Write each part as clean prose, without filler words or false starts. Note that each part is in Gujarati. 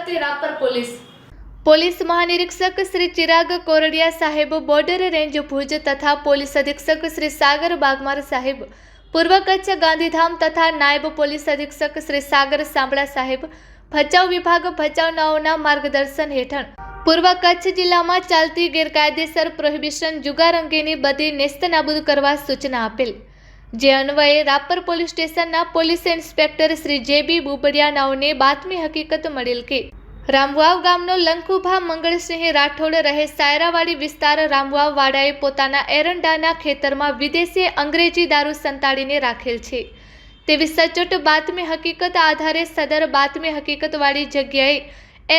કરતી રાપર પોલીસ મહાનિરીક્ષક શ્રી ચિરાગ કોરડિયા સાહેબ, બોર્ડર રેન્જ ભુજ તથા પોલીસ અધિક્ષક શ્રી સાગર બાગમાર સાહેબ, પૂર્વ કચ્છ ગાંધીધામ તથા નાયબ પોલીસ અધિક્ષક શ્રી સાગર સાંભળા સાહેબ, ભચાઉ વિભાગ ભચાઉનાઓના માર્ગદર્શન હેઠળ પૂર્વ કચ્છ જિલ્લામાં ચાલતી ગેરકાયદેસર પ્રોહિબિશન જુગાર અંગેની બધી નેસ્તનાબૂદ કરવા સૂચના આપેલ, જે અન્વયે રાપર પોલીસ સ્ટેશનના પોલીસ ઇન્સ્પેક્ટર શ્રી જે.બી. બુબડિયાનાઓને બાતમી હકીકત મળેલ કે રામવાવ ગામનો લંકુભા મંગળસિંહ રાઠોડ રહે સાયરાવાડી વિસ્તાર રામવાવ વાડાએ પોતાના એરંડાના ખેતરમાં વિદેશી અંગ્રેજી દારૂ સંતાડીને રાખેલ છે તેવી સચોટ બાતમી હકીકત આધારે સદર બાતમી હકીકતવાળી જગ્યાએ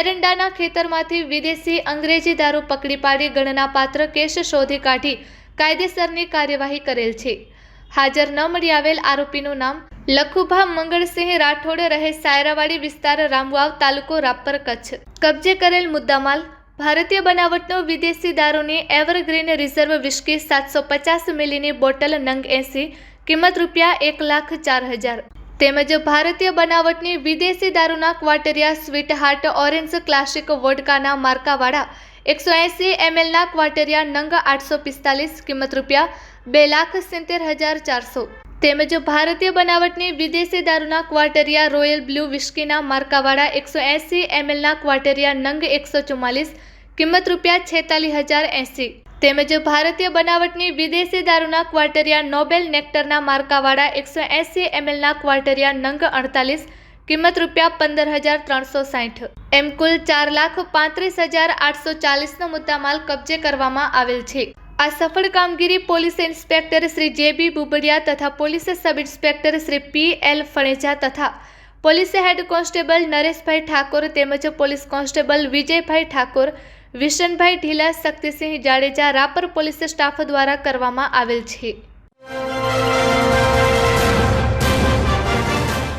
એરંડાના ખેતરમાંથી વિદેશી અંગ્રેજી દારૂ પકડી પાડી ગણનાપાત્ર કેસ શોધી કાઢી કાયદેસરની કાર્યવાહી કરેલ છે। હાજર ન મળી આવેલ આરોપીનું નામ લખુભા મંગળસિંહ રાઠોડ રહે સાયરાવાડી વિસ્તાર રામવાવ તાલુકો રાપર કચ્છ। કબજે કરેલ મુદ્દામાલ ભારતીય બનાવટનો વિદેશી દારૂની એવરગ્રીન રિઝર્વ વિસ્કી 750 મિલીની બોટલ નંગ 80 કિંમત ₹1,04,000 તેમજ ભારતીય બનાવટની વિદેશી દારૂના ક્વાટરિયા સ્વીટ હાર્ટ ઓરેન્જ ક્લાસિક વોડકાના માર્કાવાળા 180 mlના ક્વાટરિયા નંગ 845 કિંમત ₹2,70,400 તેમજ ભારતીય બનાવટની વિદેશી દારૂના ક્વાટરિયા રોયલ બ્લુ વિસ્કીના માર્કાવાળા 180 mlના ક્વાટરિયા નંગ 144 કિંમત ₹46,080 તેમજ ભારતીય બનાવટની વિદેશી દારૂના ક્વાટરિયા નોબેલ નેક્ટરના માર્કાવાળા 180 mlના ક્વાટરિયા નંગ 48 કિંમત ₹15,360 એમ કુલ 4,35,840નો મુદ્દામાલ કબજે કરવામાં આવેલ છે। આ સફળ કામગીરી police inspector Shri J B. Bubadiya તથા police sub inspector Shri P L. Phaneja તથા police head constable Nareshbhai Thakor તેમજ police constable Vijaybhai Thakor, Vishanbhai Dhila, Shaktisinh Jadeja, Rapar police staff દ્વારા કરવામાં આવેલ છે।